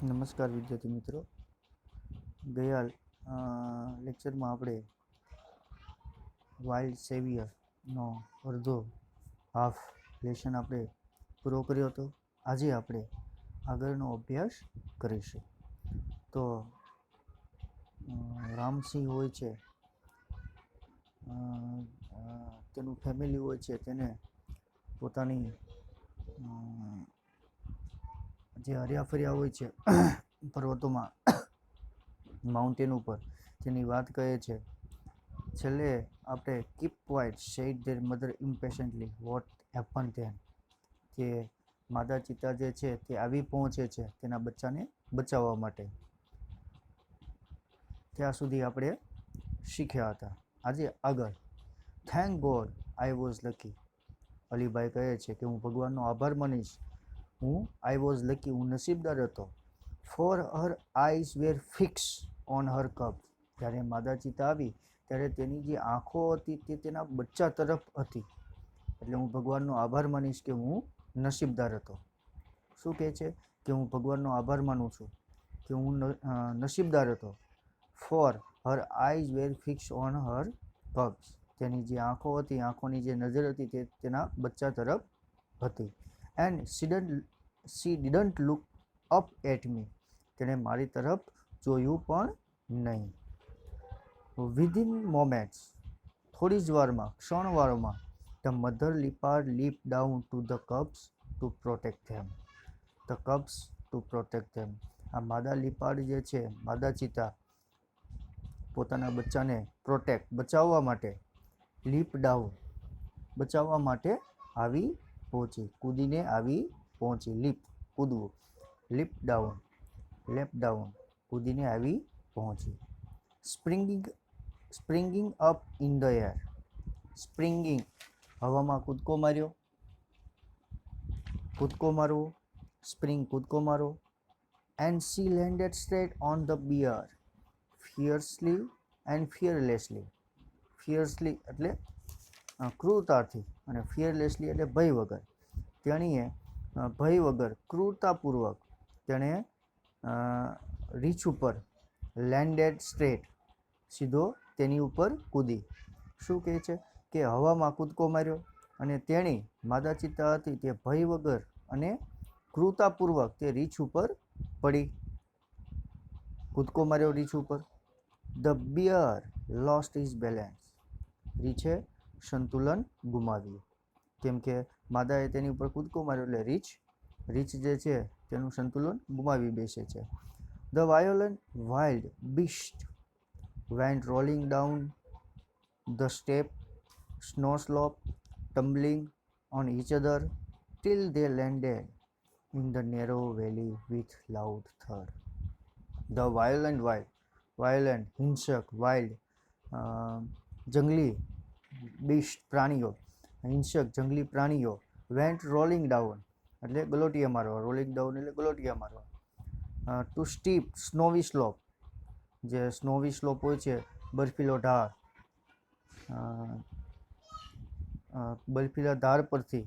નમસ્કાર વિદ્યાર્થી મિત્રો. ગયા લેક્ચરમાં આપણે વાઇલ્ડ સેવિયરનો અડધો હાફ લેસન આપણે પૂરો કર્યો હતો. આજે આપણે આગળનો અભ્યાસ કરીશું. તો રામસિંહ હોય છે, તેનું ફેમિલી હોય છે, તેને પોતાની જે હર્યા ફર્યા હોય છે પર્વતોમાં, માઉન્ટેન ઉપર, તેની વાત કહે છે. છેલ્લે આપણે keep quiet said their mother impatiently what happen then, કે માતા ચિતા જે છે તે આવી પહોંચે છે તેના બચ્ચાને બચાવવા માટે. ત્યાં સુધી આપણે શીખ્યા હતા. આજે આગળ thank God I was lucky. Alibhai કહે છે કે હું ભગવાનનો આભાર માનીશ. આઈ વોઝ લકી, હું નસીબદાર હતો. For her eyes were fixed on her cub. જ્યારે માદા ચિતા આવી ત્યારે તેની જે આંખો હતી તે તેના બચ્ચા તરફ હતી. એટલે હું ભગવાનનો આભાર માનીશ કે હું નસીબદાર હતો. શું કહે છે? કે હું ભગવાનનો આભાર માનું છું કે હું નસીબદાર હતો. For her eyes were fixed on her cubs. તેની જે આંખો હતી, આંખોની જે નજર હતી તે તેના બચ્ચા તરફ હતી. And she didn't look up at me. તેણે મારી તરફ જોયું પણ નહીં. વિધિન મોમેન્ટ્સ, થોડી જ વારમાં, ક્ષણવારમાં, the mother leopard leap down to the cubs to protect them. The cubs to protect them. આ માદા લીપાર્ડ જે છે, માદા ચિતા, પોતાના બચ્ચાને પ્રોટેક્ટ, બચાવવા માટે, લીપ ડાઉન, બચાવવા માટે આવી પહોંચી, કૂદીને આવી પહોંચી. લીપ, કૂદવું, લીપ ડાઉન, લેપ ડાઉન, કૂદીને આવી પહોંચી. Springing up in the air. Springing, હવામાં કૂદકો માર્યો, કૂદકો મારવો. સ્પ્રિંગ, કૂદકો મારો. And she landed straight on the bear fiercely and fearlessly. Fiercely એટલે ક્રૂરતાથી, અને ફિયરલેસલી એટલે ભય વગર. તેણીએ ભય વગર, ક્રૂરતાપૂર્વક તેણે રીછ ઉપર, લેન્ડેડ સ્ટ્રેટ, સીધો તેની ઉપર કૂદી. શું કહે છે? કે હવામાં કૂદકો માર્યો, અને તેણી માદા ચિતા હતી તે ભય વગર અને ક્રૂરતાપૂર્વક તે રીછ ઉપર પડી, કૂદકો માર્યો રીછ ઉપર. The bear lost his balance. રીછે સંતુલન ગુમાવ્યું. કેમ કે માદાએ તેની ઉપર કૂદકો માર્યો એટલે રીછ જે છે તેનું સંતુલન ગુમાવી બેસે છે. The wild Beast went rolling down the steep snow slope, tumbling on each other till they landed in the narrow valley with loud thud. The violent, હિંસક, wild, જંગલી, beast, પ્રાણીઓ, હિંસક જંગલી પ્રાણીઓ, went rolling down એટલે ગલોટિયા મારવા, rolling down એટલે ગલોટિયા મારવા. ટુ સ્ટીપ સ્નોવી સ્લોપ, જે સ્નોવી સ્લોપ હોય છે, બર્ફીલો ઢાળ, બર્ફીલા ઢાળ પરથી.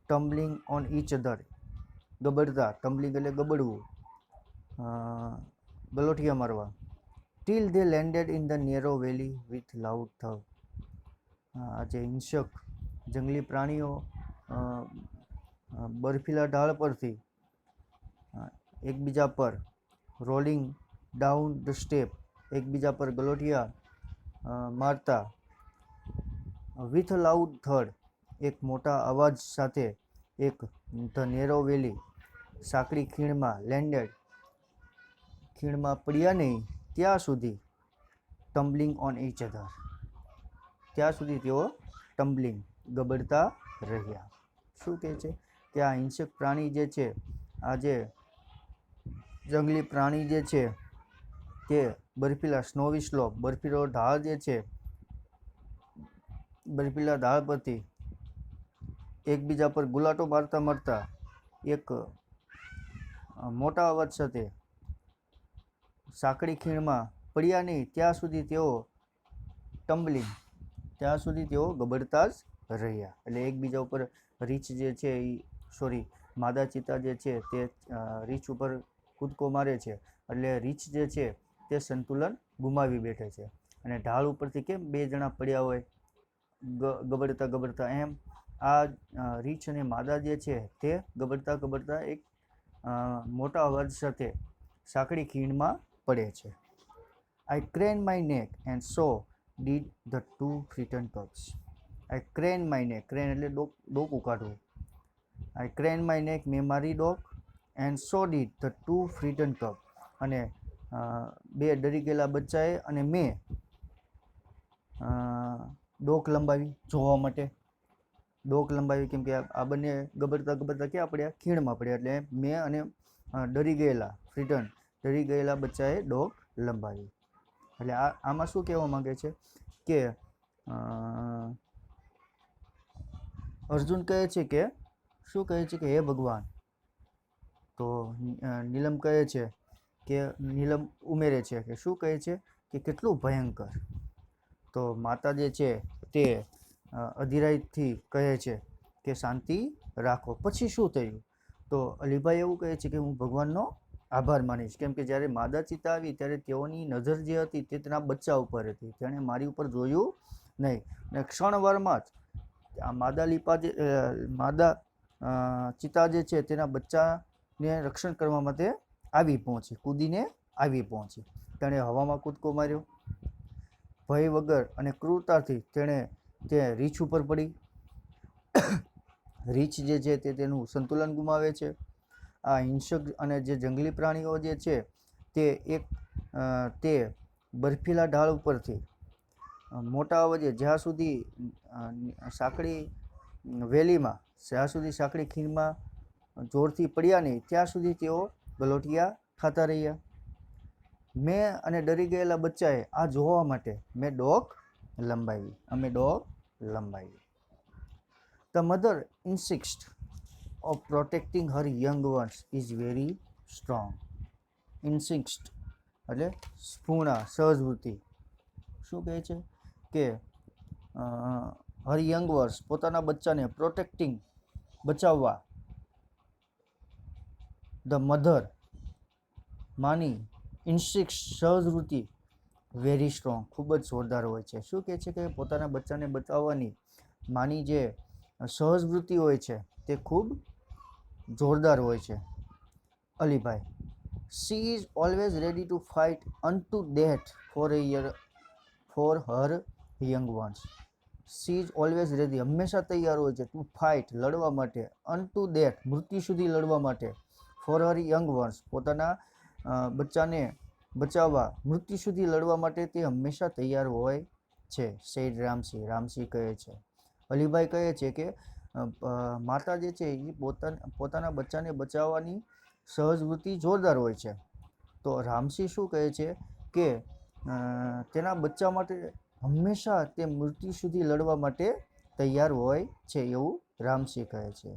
ટમ્બલિંગ ઓન ઈચ અધર, ગબડતા, ટમ્બલિંગ એટલે ગબડવું, ગલોટિયા મારવા. Till they landed in the narrow valley with loud thud. આ જે હિંસક જંગલી પ્રાણીઓ બર્ફીલા ઢાળ પરથી એકબીજા પર, રોલિંગ ડાઉન ધ સ્ટેપ, એકબીજા પર ગલોટિયા મારતા. વિથ લાઉડ થડ, એક મોટા અવાજ સાથે, એક ધ નેરો વેલી, સાંકડી ખીણમાં, લેન્ડેડ, ખીણમાં પડ્યા નહીં ત્યાં સુધી. ટમ્બલિંગ ઓન ઈચ અધર, ત્યાં સુધી તેઓ ટમ્બલિંગ, ગબડતા રહ્યા. શું કહે છે? કે આ હિંસક પ્રાણી જે છે, આ જે જંગલી પ્રાણી જે છે તે બર્ફીલા સ્નોવી સ્લોપ, બર્ફીલો ઢાળ જે છે, બર્ફીલા ઢાળ પરથી એકબીજા પર ગુલાટો મારતા મારતા, એક મોટા અવાજ સાથે, સાંકડી ખીણમાં પડ્યા નહીં ત્યાં સુધી તેઓ ટમ્બલિંગ, ત્યાં સુધી તેઓ ગબડતા જ રહ્યા. એટલે એકબીજા ઉપર રીછ જે છે, માદા ચિતા જે છે તે રીછ ઉપર કૂદકો મારે છે એટલે રીંછ જે છે તે સંતુલન ગુમાવી બેઠે છે. અને ઢાળ ઉપરથી કેમ બે જણા પડ્યા હોય ગબડતા ગબડતા, એમ આ રીંછ અને માદા જે છે તે ગબડતા ગબડતા એક મોટા અવાજ સાથે સાંકડી ખીણમાં પડે છે. I craned my neck and so did the two frightened cubs. I craned my neck. Crane એટલે ડોકું કાઢવું. I craned my neck, મેં મારી ડોક, and so did the two frightened cubs. અને બે ડરી ગયેલા બચ્ચાએ અને મેં ડોક લંબાવી જોવા માટે. ડોક લંબાવી કેમ કે આ બંને ગબડતા ગબડતા ક્યાં પડ્યા? ખીણમાં પડ્યા. એટલે મેં અને ડરી ગયેલા બચ્ચાએ ડોક લંબાવી. એટલે આમાં શું કહેવા માંગે છે કે અર્જુન કહે છે કે શું કહે છે કે હે ભગવાન, તો નીલમ કહે છે કે નીલમ ઉમેરે છે કે શું કહે છે કે કેટલું ભયંકર. તો માતા જે છે તે અધીરાઈથી કહે છે કે શાંતિ રાખો. પછી શું થયું? તો અલીભાઈ એવું કહે છે કે હું ભગવાનનો આભાર માનીશ, કેમ કે જ્યારે માદા ચિત્તા આવી ત્યારે તેઓની નજર જે હતી તે તેના બચ્ચા ઉપર હતી. તેણે મારી ઉપર જોયું નહીં. અને ક્ષણવારમાં જ આ માદા ચિત્તા જે છે તેના બચ્ચાને રક્ષણ કરવા માટે કૂદીને આવી પહોંચી. તેણે હવામાં કૂદકો માર્યો. ભય વગર અને ક્રૂરતાથી તે રીંછ ઉપર પડી. રીંછ જે છે તે તેનું સંતુલન ગુમાવે છે. આ હિંસક અને જે જંગલી પ્રાણીઓ જે છે તે બર્ફીલા ઢાળ ઉપરથી મોટા અવાજે જ્યાં સુધી સાંકડી ખીણમાં જોરથી પડ્યા નહીં ત્યાં સુધી તેઓ ગલોટિયા ખાતા રહ્યા. મેં અને ડરી ગયેલા બચ્ચાએ આ જોવા માટે અમે ડોક લંબાવી. The mother instinct of protecting her young ones is very strong. Instinct એટલે સ્ફૂર્ણા, સહજવૃત્તિ. શું કહે છે કે હર યંગ વર્ષ પોતાના બચ્ચાને બચાવવા ધ મધર માની ઇન્સ્ટિંક્ટ સહજવૃત્તિ વેરી સ્ટ્રોંગ ખૂબ જ જોરદાર હોય છે. શું કહે છે કે પોતાના બચ્ચાને બચાવવાની માની જે સહજવૃત્તિ હોય છે તે ખૂબ જોરદાર હોય છે. Alibhai, she is always ready to fight unto death for her young ones. She is always ready, હંમેશા તૈયાર હોય છે, to fight લડવા માટે, unto death મૃત્યુ સુધી લડવા માટે, for her young ones પોતાના બચ્ચાને બચાવવા મૃત્યુ સુધી લડવા માટે તે હંમેશા તૈયાર હોય છે. સેડ રામસિંહ કહે છે. અલીભાઈ કહે છે કે માતા જે છે એ પોતાના બચ્ચાને બચાવવાની સહજવૃત્તિ જોરદાર હોય છે. તો રામસિંહ શું કહે છે કે તેના બચ્ચા માટે હંમેશા તે મૃત્યુ સુધી લડવા માટે તૈયાર હોય છે એવું રામસિંહ કહે છે.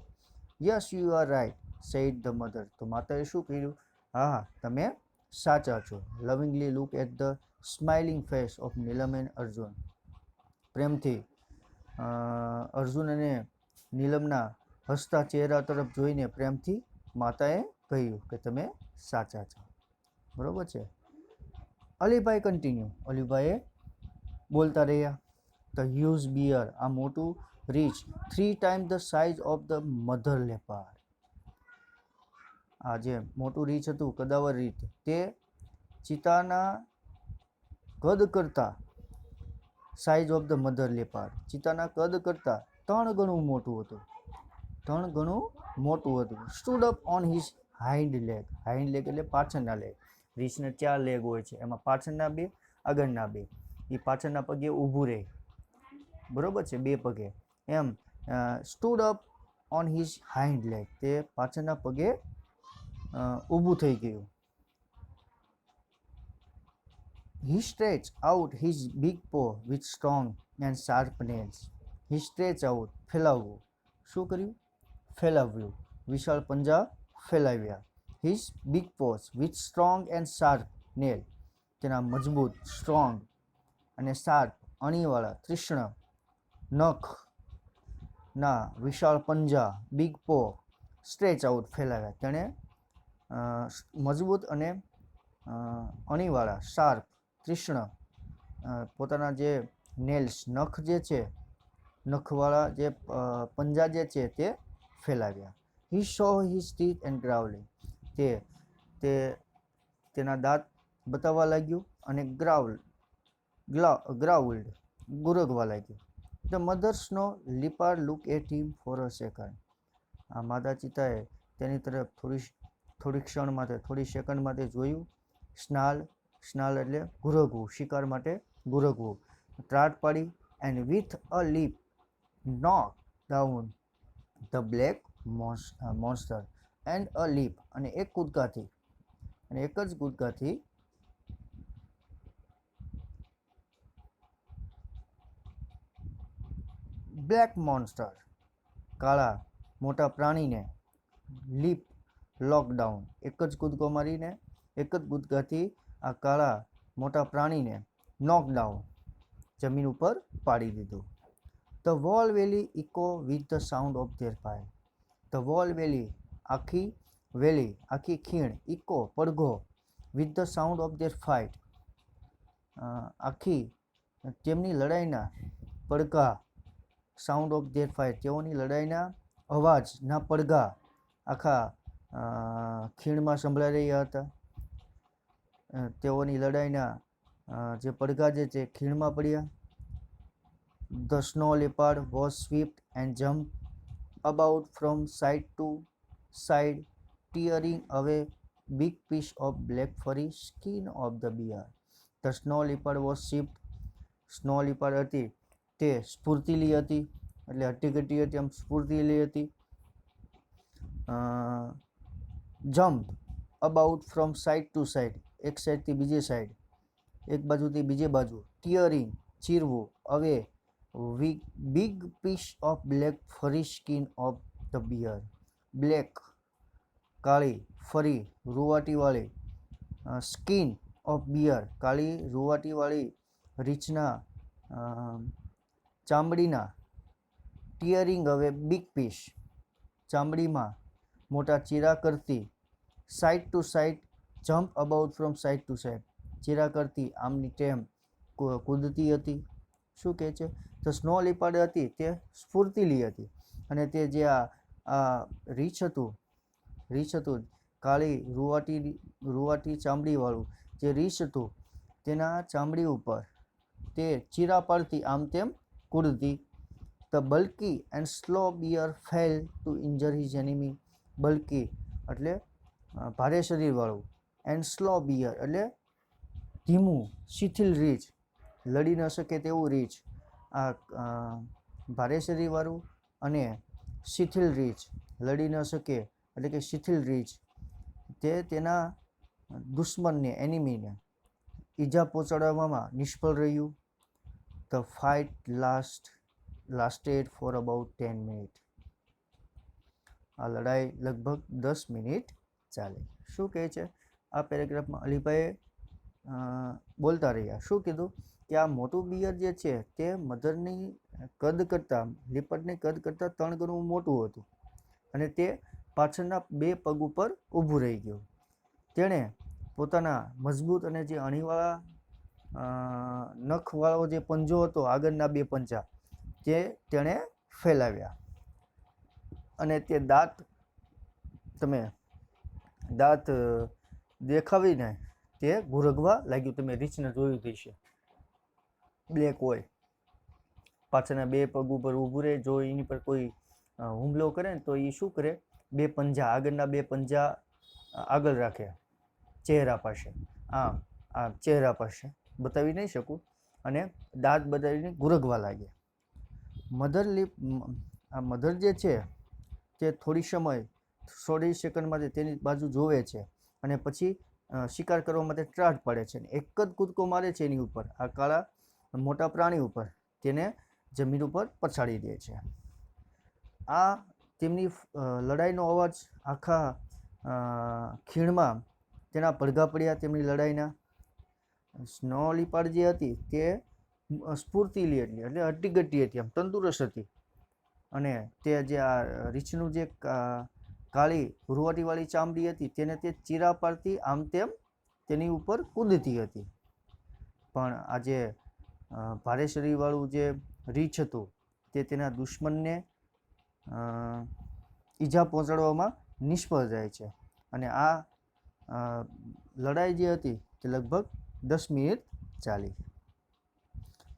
Yes you are right said the mother. તો માતાએ શું કહ્યું? હા, તમે સાચા છો. Lovingly look at the smiling face of Neelam and Arjun. પ્રેમથી અર્જુન અને નીલમના હસતા ચહેરા તરફ જોઈને પ્રેમથી માતાએ કહ્યું કે તમે સાચા છો. બરોબર છે. અલીભાઈ કન્ટિન્યુ. અલીભાઈએ બોલતા રહ્યા. ધ હ્યુઝ બિયર, આ મોટું રીંછ 3 times the size of the mother leopard. આ જે મોટું રીંછ હતું, કદાવર રીંછ, તે ચિતાના કદ કરતા size of the mother leopard, ચિતાના કદ કરતા 3 ગણું મોટું હતું. Stood up on his hind leg. Hind leg એટલે પાછળના લેગ. રીંછને 4 લેગ હોય છે, એમાં પાછળના 2, આગળના 2. એ પાછળના પગે ઊભું રહે, બરોબર છે, 2 પગે. એમ stood up on his hind leg, તે પાછળના પગે ઊભું થઈ ગયું. He stretched out his big paw with strong and sharp nails. He stretched out, ફેલાવવું. શું કર્યું? ફેલાવ્યું. વિશાળ પંજા ફેલાવ્યા. His big paws with strong and sharp nail. તેના મજબૂત, સ્ટ્રોંગ અને શાર્પ, અણીવાળા, તીક્ષ્ણ નખ ના વિશાળ પંજા, બિગ પો, સ્ટ્રેચ આઉટ, ફેલાવ્યા. તેણે મજબૂત અને અણીવાળા શાર્પ તીક્ષ્ણ પોતાના જે નેલ્સ નખ જે છે નખવાળા જે પંજા જે છે તે ફેલાવ્યા. He show his teeth and growling, તેના દાંત બતાવવા લાગ્યું અને ગ્રાઉલ્ડ ગુરગવા લાગ્યું. The mother snow leopard look at him for a second, આ માતા ચિતાએ તેની તરફ થોડી સેકન્ડ માટે જોયું. સ્નાલ એટલે ગુરગવું, શિકાર માટે ગુરગવું. ત્રાટ પાડી and with a leap knock down the black monster and a leap, અને એક જ કૂદકાથી બ્લેક મોન્સ્ટર કાળા મોટા પ્રાણીને લીપ લોકડાઉન એક જ કૂદકાથી આ કાળા મોટા પ્રાણીને નોકડાઉન જમીન ઉપર પાડી દીધું. The whole valley echo with the sound of their fight. The whole valley, આખી ખીણ, echo પડઘો, with the sound of their fight, આખી તેમની લડાઈના પડઘા, sound of their fight, તેઓની લડાઈના અવાજના પડઘા આખા ખીણમાં સંભળાઈ રહ્યા હતા. તેઓની લડાઈના જે પડઘા જે છે ખીણમાં પડ્યા. The snow leopard was swift and jumped about from side to side, tearing away big piece of black furry skin of the bear. The snow leopard was swift, snow leopard હતી તે સ્ફૂર્તિલી હતી, એટલે હટ્ટીકટ્ટી હતી, આમ સ્ફૂર્તિલી હતી. Jump about from side to side, એક સાઈડથી બીજી સાઈડ, એક બાજુથી બીજી બાજુ. ટીયરિંગ ચીરવું. Away big piece of black furry skin of the bear. Black કાળી, ફરી રૂવાટીવાળી, સ્કિન ઓફ બિયર કાળી રૂવાટીવાળી રીછના ચામડીના. ટીયરિંગ અવે બિગ પીસ ચામડીમાં મોટા ચીરા કરતી. Side to side jump about from side to side, ચીરા કરતી આમની તેમ કૂદતી હતી. શું કહે છે? તો સ્નો લીપાર્ડ હતી તે સ્ફૂર્તિલી હતી, અને તે જે આ રીછ હતું કાળી રૂવાટી ચામડીવાળું જે રીછ હતું તેના ચામડી ઉપર તે ચીરા પાડતી આમ તેમ કૂદતી. The bulky and slow bear fail to injure his enemy. Bulky એટલે ભારે શરીરવાળું, એન્ડ સ્લો બિયર એટલે ધીમું શિથિલ રીછ, લડી ન શકે તેવું રીછ. આ ભારે શરીરવાળું અને શિથિલ રીછ, લડી ન શકે એટલે કે શિથિલ રીછ, તે તેના દુશ્મનને એનિમીને ઈજા પહોંચાડવામાં નિષ્ફળ રહ્યું. The fight lasted for about 10 minute. આ લડાઈ લગભગ 10 મિનિટ ચાલી. શું કહે છે આ પેરેગ્રાફમાં? અલીભાઈએ બોલતા રહ્યા. શું કીધું કે આ મોટું બિયર જે છે તે મધરની કદ કરતાં, લીપર્ડની કદ કરતાં 3 ગણું મોટું હતું, અને તે પાછળના 2 પગ ઉપર ઊભું રહી ગયું. તેણે પોતાના મજબૂત અને જે અણીવાળા નખવાળો જે પંજો હતો, આગળના 2 પંજા, તે તેણે ફેલાવ્યા, અને તે દાંત દેખાવીને તે ગુરગવા લાગ્યું. તમે રીછને જોયું હશે, બ્લેક હોય, પાછળના 2 પગ ઉપર ઊભું રહે. જો એની પર કોઈ હુમલો કરે ને તો એ શું કરે? 2 પંજા, આગળના 2 પંજા આગળ રાખે ચહેરા પાસે, આ ચહેરા પાસે બતાવી નહીં શકું, અને દાંત બતાવીને ગુરગવા લાગે. મધર જે છે તે થોડી સેકન્ડ માટે તેની બાજુ જોવે છે, અને પછી શિકાર કરવા માટે ત્રાટ પાડે છે. એક જ કૂદકો મારે છે એની ઉપર, આ કાળા મોટા પ્રાણી ઉપર, તેને જમીન ઉપર પછાડી દે છે. આ તેમની લડાઈનો અવાજ આખા ખીણમાં તેના પડઘા પડ્યા તેમની લડાઈના. સ્નો લીપાર્ડ જે હતી તે સ્ફૂર્તિલી એટલે હટ્ટીકટ્ટી હતી, આમ તંદુરસ્ત હતી, અને તે જે આ રીછનું જે કાળી રૂવાટીવાળી ચામડી હતી તેને તે ચીરા પાડતી આમ તેમ તેની ઉપર કૂદતી હતી. પણ આજે ભારે શરીરવાળું જે રીંછ હતું તે તેના દુશ્મનને ઈજા પહોંચાડવામાં નિષ્ફળ જાય છે. અને આ લડાઈ જે હતી તે લગભગ 10 મિનિટ ચાલી.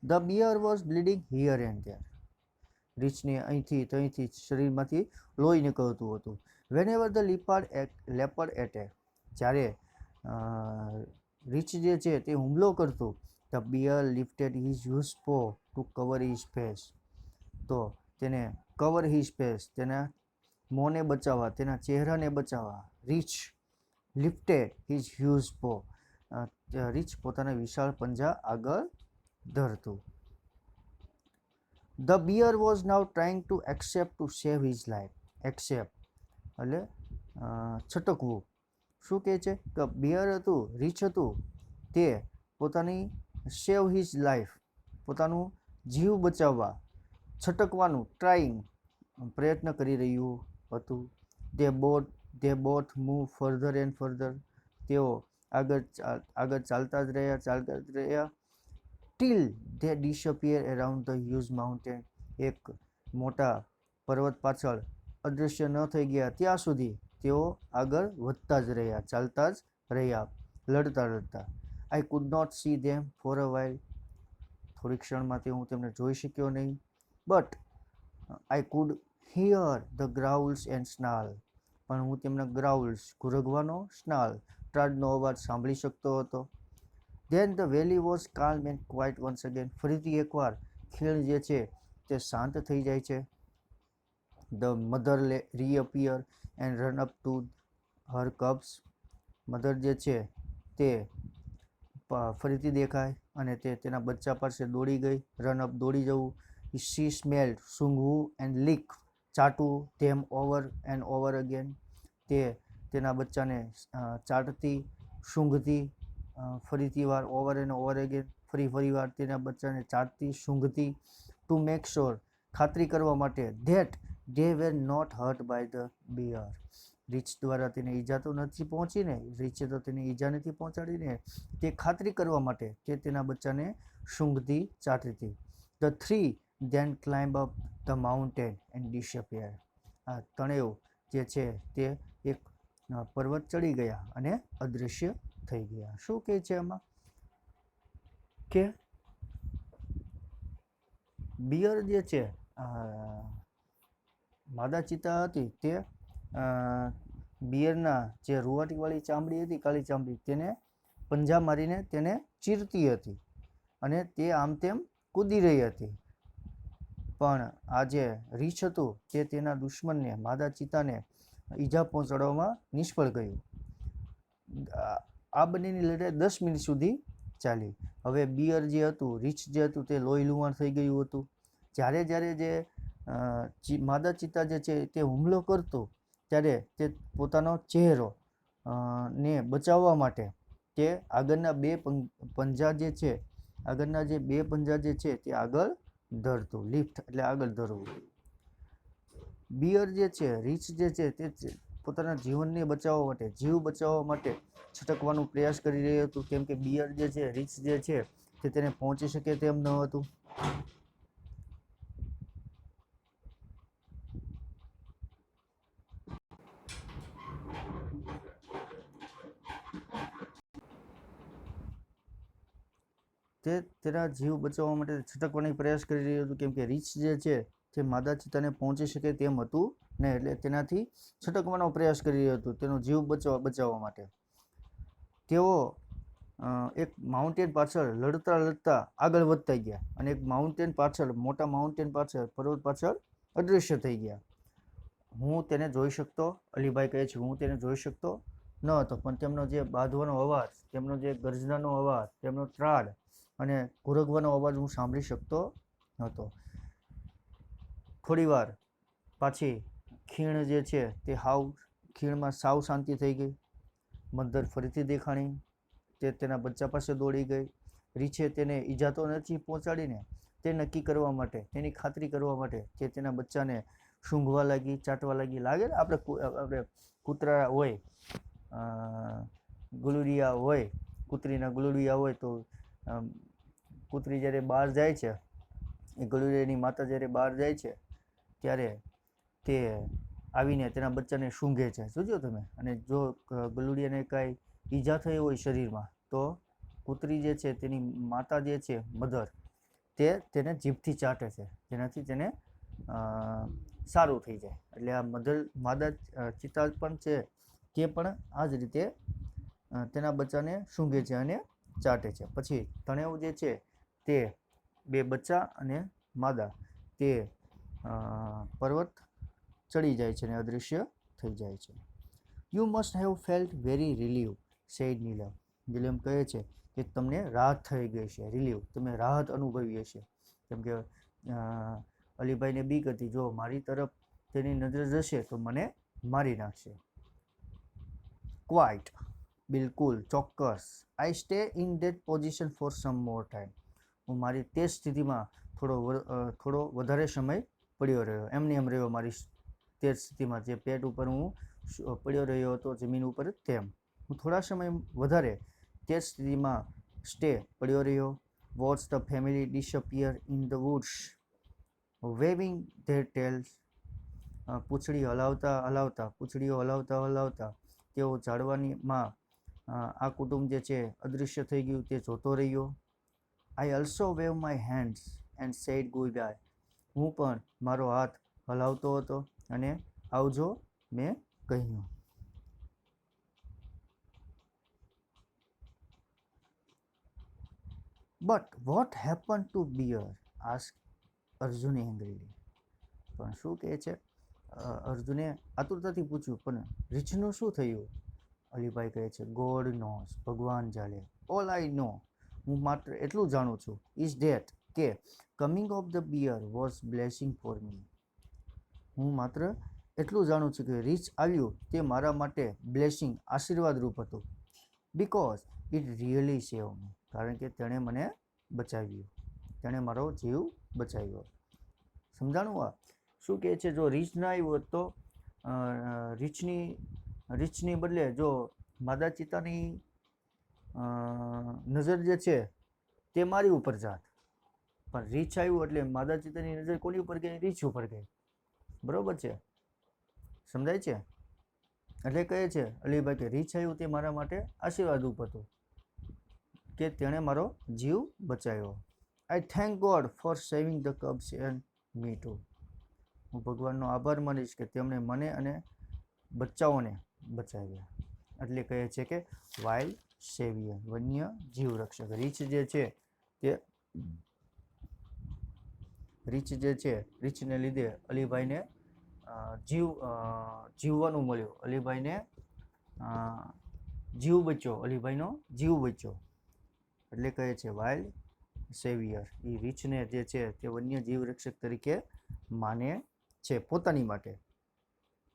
The bear was bleeding here and there. રીંછને અહીંથી ત્યાંથી શરીરમાંથી લોહી નીકળતું હતું. Whenever the leopard attack. જ્યારે રીંછ જે છે તે હુમલો કરતું, the bear lifted his huge paw to cover his face. તો તેને કવર હિઝ ફેસ, તેના મોંને બચાવવા, તેના ચહેરાને બચાવવા, રીંછ લિફ્ટેડ હિઝ હ્યુજ પો, રીંછ પોતાના વિશાળ પંજા આગળ ધરતું. The bear was now trying to accept to save his life. Accept એટલે છટકવું. શું કહે છે કે બિયર હતું, રીંછ હતું, તે પોતાની સેવ હિઝ લાઈફ, પોતાનું જીવ બચાવવા છટકવાનું ટ્રાઇંગ પ્રયત્ન કરી રહ્યું હતું. They both move further and further. તેઓ આગળ ચાલતા જ રહ્યા till they disappear around the huge mountain. એક મોટા પર્વત પાછળ અદૃશ્ય ન થઈ ગયા ત્યાં સુધી તેઓ આગળ વધતા જ રહ્યા, ચાલતા જ રહ્યા, લડતા. I could not see them for a while. થોડી ક્ષણ માટે હું તેમને જોઈ શક્યો નહીં. But I could hear the growls and snarl. પણ હું તેમના ગ્રાઉલ્સ, ઘુરગવાનો, સ્નાલ, ટ્રાડનો અવાજ સાંભળી શકતો હતો. Then the valley was calm and quiet once again. ફરીથી એકવાર ખીણ જે છે તે શાંત થઈ જાય છે. The mother reappear and run up to her cubs. મધર જે છે તે ફરીથી દેખાય અને તે તેના બચ્ચા પાસે દોડી ગઈ. રન અપ દોડી જવું. શી સ્મેલ્ડ સૂંઘવું એન્ડ લીક ચાટવું them over and over again. તે તેના બચ્ચાને ચાટતી, સૂંઘતી, ફરીથી વાર ઓવર એન્ડ ઓવર અગેન, ફરી વાર તેના બચ્ચાને ચાટતી, સૂંઘતી, ટુ મેક શ્યોર, ખાતરી કરવા માટે, that they were not hurt by the bear. રીંછ દ્વારા તેને ઈજા તો નથી પહોંચીને, રીંછે તો તેને ઈજા નથી પહોંચાડીને, તે ખાતરી કરવા માટે તે તેના બચ્ચાને સૂંઘતી, ચાટતી. The three then climb up the mountain and disappear. આ ત્રણેય જે છે તે એક પર્વત ચડી ગયા અને અદૃશ્ય થઈ ગયા. શું કહે છે એમાં કે બિયર જે છે, માદા ચિત્તા હતી, તે બિયરના જે રૂવાટીવાળી ચામડી હતી, કાળી ચામડી, તેને પંજા મારીને તેને ચીરતી હતી અને તે આમ તેમ કૂદી રહી હતી. પણ આ જે રીંછ હતું તે તેના દુશ્મનને, માદા ચિત્તાને ઈજા પહોંચાડવામાં નિષ્ફળ ગયું. આ બંનેની લડાઈ 10 મિનિટ સુધી ચાલી. હવે બિયર જે હતું, રીંછ જે હતું, તે લોહી લુહાણ થઈ ગયું હતું. જ્યારે જે માદા ચિત્તા જે છે તે હુમલો કરતો ત્યારે તે પોતાનો ચહેરો ને બચાવવા માટે તે આગળના બે પંજા જે છે, આગળના જે બે પંજા જે છે તે આગળ ધરતું. લિફ્ટ એટલે આગળ ધરવું. બિયર જે છે, રીંછ જે છે તે પોતાના જીવનને બચાવવા માટે, જીવ બચાવવા માટે છટકવાનો પ્રયાસ કરી રહ્યું હતું, કેમ કે બિયર જે છે, રીંછ જે છે તે તેને પહોંચી શકે તેમ ન હતું. તે તેના જીવ બચાવવા માટે છટકવાનો પ્રયાસ કરી રહ્યું હતું, કેમ કે રીંછ જે છે તે માદા ચિત્તાને પહોંચી શકે તેમ હતું ને, એટલે તેનાથી છટકવાનો પ્રયાસ કરી રહ્યું હતું તેનો જીવ બચાવવા માટે. તેઓ એક માઉન્ટેન પાછળ લડતા આગળ વધતા ગયા અને એક માઉન્ટેન પાછળ, મોટા માઉન્ટેન પાછળ, પર્વત પાછળ અદૃશ્ય થઈ ગયા. હું તેને જોઈ શકતો, અલીભાઈ કહે છે, હું તેને જોઈ શકતો ન હતો, પણ તેમનો જે બાંધવાનો અવાજ, તેમનો જે ગર્જનાનો અવાજ, તેમનો ત્રાડ અને ઘુરગવાનો અવાજ હું સાંભળી શકતો હતો. થોડી વાર પાછી ખીણ જે છે તે ખીણમાં સાવ શાંતિ થઈ ગઈ. મધર ફરીથી દેખાણી. તે તેના બચ્ચા પાસે દોડી ગઈ. રીંછે તેને ઈજા તો નથી પહોંચાડીને, તે નક્કી કરવા માટે, તેની ખાતરી કરવા માટે તે તેના બચ્ચાને સૂંઘવા લાગી, ચાટવા લાગી. લાગે ને આપણે કૂતરા હોય, ગુલુડિયા હોય, કૂતરીના ગુલુડિયા હોય તો કૂતરી જ્યારે બહાર જાય છે, એ ગુલુડિયાની માતા જ્યારે બહાર જાય છે ત્યારે તે આવીને તેના બચ્ચાને સૂંઘે છે, જોજો તમે. અને જો ગુલુડિયાને કાંઈ ઈજા થઈ હોય શરીરમાં તો કૂતરી જે છે તેની માતા જે છે મધર, તે તેને જીભથી ચાટે છે, જેનાથી તેને સારું થઈ જાય. એટલે આ માદા ચિત્તા પણ છે તે પણ આ જ રીતે તેના બચ્ચાને સૂંઘે છે અને ચાટે છે. પછી તણેવ જે છે તે બે બચ્ચા અને માદા તે પર્વત ચડી જાય છે અને અદૃશ્ય થઈ જાય છે. You must have felt very relieve, said Neelam. Neelam કહે છે કે તમને રાહત થઈ ગઈ છે, રિલીવ, તમે રાહત અનુભવી હશે. કેમ કે અલીભાઈને બીક હતી, જો મારી તરફ તેની નજર જશે તો મને મારી નાખશે. ક્વાઇટ, બિલકુલ, ચોક્કસ. I stay in that position for some more time. હું મારી તે સ્થિતિમાં થોડો વધારે સમય પડ્યો રહ્યો, એમને એમ રહ્યો મારી તે સ્થિતિમાં, જે પેટ ઉપર હું પડ્યો રહ્યો હતો જમીન ઉપર, તેમ હું થોડા સમય વધારે તે સ્થિતિમાં સ્ટે પડ્યો રહ્યો. Watch the family disappear in the woods waving their tails. પૂંછડીઓ હલાવતા તેઓ ઝાડવાનીમાં આ કુટુંબ જે છે અદૃશ્ય થઈ ગયું તે જોતો રહ્યો. I also wave my hands and said good bye. હું પણ મારો હાથ હલાવતો હતો અને આવજો મેં કહ્યું. But what happen to bear, ask Arjun angrily. પણ શું કહે છે અર્જુને આતુરતાથી પૂછ્યું, પણ રીછનું શું થયું? અલીભાઈ કહે છે, ગોડ નોઝ, ભગવાન જાણે. ઓલ આઈ નો, હું માત્ર એટલું જાણું છું, ઇઝ ધેટ કે coming of the bear was blessing for me. હું માત્ર એટલું જાણું છું કે રીછ આવ્યું તે મારા માટે બ્લેસિંગ, આશીર્વાદરૂપ હતું. બિકોઝ ઇટ રિયલી સેવ મી, કારણ કે તેણે મને બચાવ્યું, તેણે મારો જીવ બચાવ્યો. સમજાણું? આ શું કહે છે, જો રીછ ના આવ્યો તો રીછની બદલે જો માદા ચિત્તાની નજર જે છે તે મારી ઉપર જાત, પણ રીછ આવ્યું એટલે માદા ચિત્તાની નજર કોની ઉપર ગઈ? રીછ ઉપર ગઈ. બરોબર છે? સમજાય છે? એટલે કહે છે અલીભાઈ કે રીછ આવ્યું તે મારા માટે આશીર્વાદ રૂપ હતું કે તેણે મારો જીવ બચાવ્યો. I thank God for saving the cubs and me too. હું ભગવાનનો આભાર માનીશ કે તેમણે મને અને બચ્ચાઓને બચાવ્યા. એટલે કહે છે કે વાઇલ્ડ સેવિયર, વન્ય જીવ રક્ષક. રીછ જે છે રીછને લીધે અલીભાઈને જીવવાનું મળ્યું, અલીભાઈને જીવ બચ્યો, અલીભાઈનો જીવ બચ્યો. એટલે કહે છે વાઇલ્ડ સેવિયર. એ રીછને જે છે તે વન્ય જીવ રક્ષક તરીકે માને છે પોતાની માટે.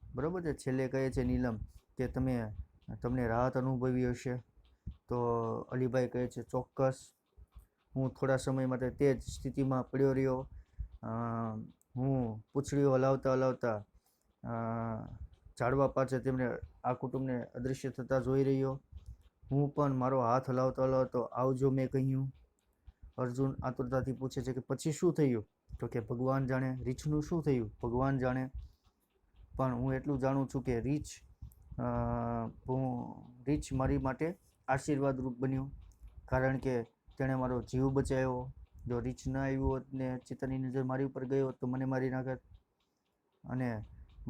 બરોબર છે? છેલ્લે કહે છે નીલમ કે તમને રાહત અનુભવી હશે. તો અલીભાઈ કહે છે ચોક્કસ, હું થોડા સમય માટે તે જ સ્થિતિમાં પડ્યો રહ્યો. હું પૂંછડીઓ હલાવતા ઝાડવા પાસે તેમને આ કુટુંબને અદૃશ્ય થતા જોઈ રહ્યો. હું પણ મારો હાથ હલાવતો આવજો મેં કહ્યું. અર્જુન આતુરતાથી પૂછે છે કે પછી શું થયું? તો કે ભગવાન જાણે. રીછનું શું થયું? ભગવાન જાણે. પણ હું એટલું જાણું છું કે રીછ મારી માટે આશીર્વાદ રૂપ બન્યું, કારણ કે તેણે મારો જીવ બચાવ્યો. જો રીછ ન આવ્યું હોત ને ચિત્તાની નજર મારી ઉપર ગઈ હોત તો મને મારી નાખત, અને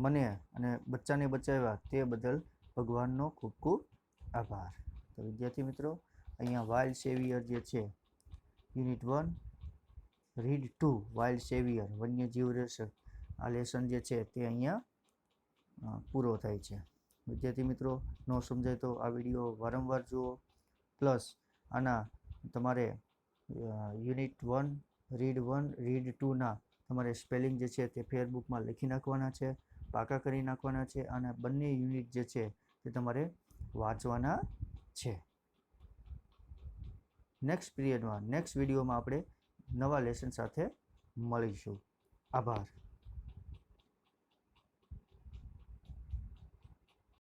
મને અને બચ્ચાને બચાવ્યા તે બદલ ભગવાનનો ખૂબ ખૂબ આભાર. તો વિદ્યાર્થી મિત્રો, અહીંયા વાઇલ્ડ સેવિયર જે છે યુનિટ 1 રીડ 2 વાઇલ્ડ સેવિયર, વન્ય જીવ રક્ષક, આ લેસન જે છે તે અહીંયા પૂરો થાય છે. વિદ્યાર્થી મિત્રો, ન સમજાય તો આ વિડીયો વારંવાર જુઓ. પ્લસ આના તમારે યુનિટ 1 રીડ 2ના તમારે સ્પેલિંગ જે છે તે ફેરબુકમાં લખી નાખવાના છે, પાકા કરી નાખવાના છે, અને બંને યુનિટ જે છે તે તમારે વાંચવાના છે. નેક્સ્ટ વિડીયોમાં આપણે નવા લેસન સાથે મળીશું. આભાર.